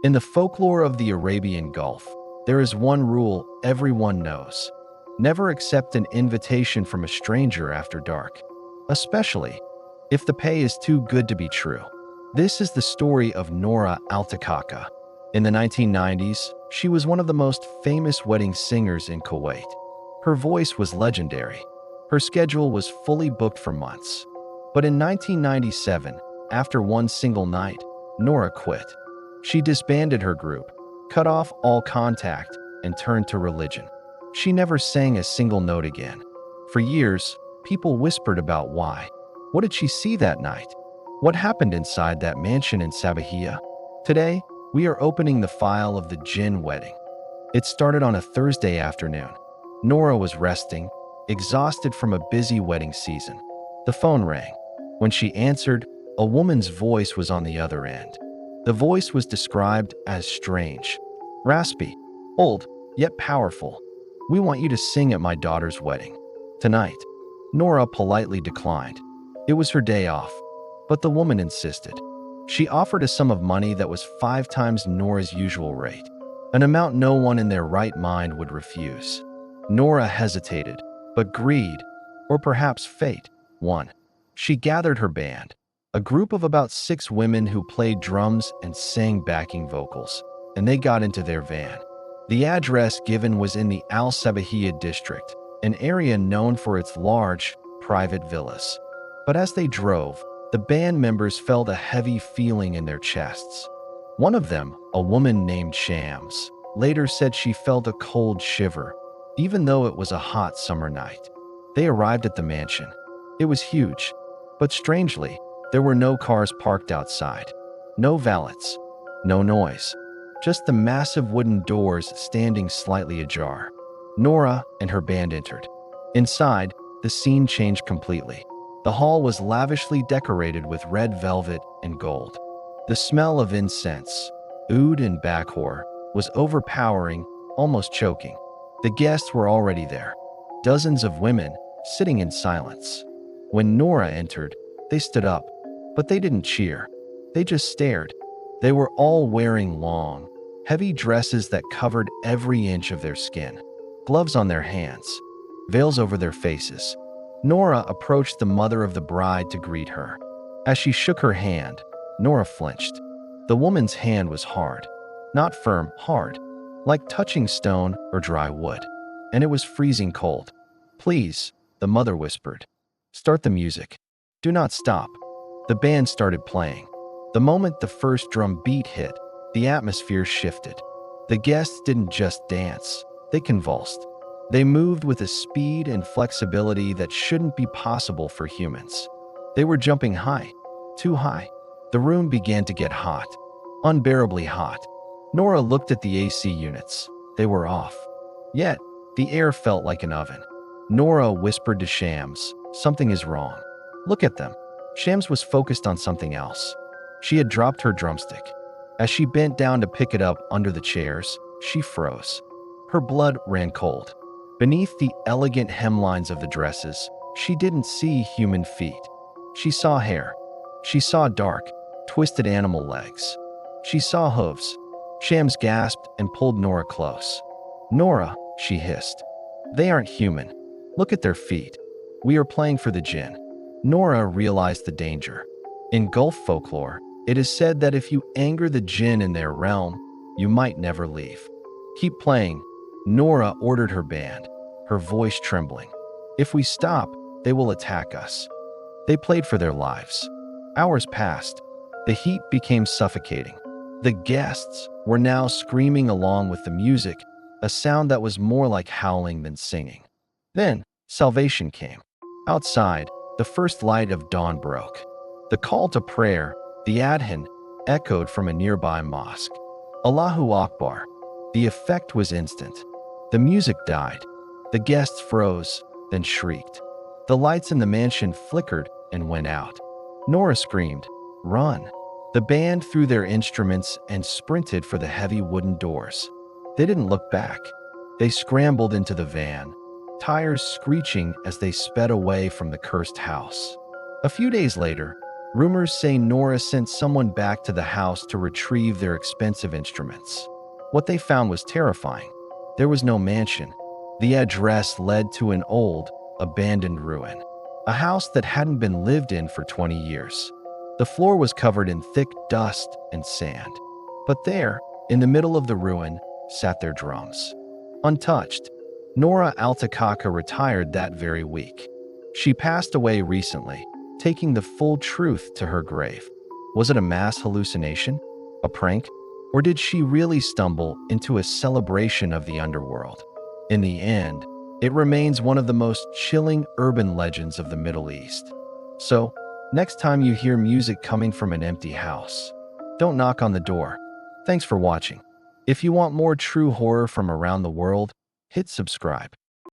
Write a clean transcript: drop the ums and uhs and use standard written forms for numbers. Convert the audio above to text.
In the folklore of the Arabian Gulf, there is one rule everyone knows. Never accept an invitation from a stranger after dark, especially if the pay is too good to be true. This is the story of Nora Alaka. In the 1990s, she was one of the most famous wedding singers in Kuwait. Her voice was legendary. Her schedule was fully booked for months. But in 1997, after one single night, Nora quit. She disbanded her group, cut off all contact, and turned to religion. She never sang a single note again. For years, people whispered about why. What did she see that night? What happened inside that mansion in Sabahia? Today, we are opening the file of the Djinn Wedding. It started on a Thursday afternoon. Nora was resting, exhausted from a busy wedding season. The phone rang. When she answered, a woman's voice was on the other end. The voice was described as strange, raspy, old, yet powerful. "We want you to sing at my daughter's wedding tonight." Nora politely declined. It was her day off, but the woman insisted. She offered a sum of money that was 5 times Nora's usual rate, an amount no one in their right mind would refuse. Nora hesitated, but greed, or perhaps fate, won. She gathered her band, a group of about 6 women who played drums and sang backing vocals, and they got into their van. The address given was in the Al Sabahiyah district, an area known for its large, private villas. But as they drove, the band members felt a heavy feeling in their chests. One of them, a woman named Shams, later said she felt a cold shiver, even though it was a hot summer night. They arrived at the mansion. It was huge, but strangely, there were no cars parked outside, no valets, no noise, just the massive wooden doors standing slightly ajar. Nora and her band entered. Inside, the scene changed completely. The hall was lavishly decorated with red velvet and gold. The smell of incense, oud and bakhor, was overpowering, almost choking. The guests were already there, dozens of women sitting in silence. When Nora entered, they stood up, but they didn't cheer. They just stared. They were all wearing long, heavy dresses that covered every inch of their skin, gloves on their hands, veils over their faces. Nora approached the mother of the bride to greet her. As she shook her hand, Nora flinched. The woman's hand was hard, not firm, hard, like touching stone or dry wood, and it was freezing cold. "Please," the mother whispered, "start the music. Do not stop." The band started playing. The moment the first drum beat hit, the atmosphere shifted. The guests didn't just dance, they convulsed. They moved with a speed and flexibility that shouldn't be possible for humans. They were jumping high, too high. The room began to get hot, unbearably hot. Nora looked at the AC units. They were off. Yet, the air felt like an oven. Nora whispered to Shams, "Something is wrong. Look at them." Shams was focused on something else. She had dropped her drumstick. As she bent down to pick it up under the chairs, she froze. Her blood ran cold. Beneath the elegant hemlines of the dresses, she didn't see human feet. She saw hair. She saw dark, twisted animal legs. She saw hooves. Shams gasped and pulled Nora close. "Nora," she hissed. "They aren't human. Look at their feet. We are playing for the Djinn." Nora realized the danger. In Gulf folklore, it is said that if you anger the Djinn in their realm, you might never leave. "Keep playing," Nora ordered her band, her voice trembling. "If we stop, they will attack us." They played for their lives. Hours passed. The heat became suffocating. The guests were now screaming along with the music, a sound that was more like howling than singing. Then, salvation came. Outside, the first light of dawn broke. The call to prayer, the adhan, echoed from a nearby mosque. "Allahu Akbar." The effect was instant. The music died. The guests froze, then shrieked. The lights in the mansion flickered and went out. Nora screamed, "Run!" The band threw their instruments and sprinted for the heavy wooden doors. They didn't look back. They scrambled into the van, tires screeching as they sped away from the cursed house. A few days later, Rumors say Nora sent someone back to the house to retrieve their expensive instruments. What they found was terrifying. There was no mansion. The address led to an old, abandoned ruin, a house that hadn't been lived in for 20 years. The floor was covered in thick dust and sand. But there, in the middle of the ruin, sat their drums. Untouched. Nora Alaka retired that very week. She passed away recently, taking the full truth to her grave. Was it a mass hallucination? A prank? Or did she really stumble into a celebration of the underworld? In the end, it remains one of the most chilling urban legends of the Middle East. So, next time you hear music coming from an empty house, don't knock on the door. Thanks for watching. If you want more true horror from around the world, hit subscribe.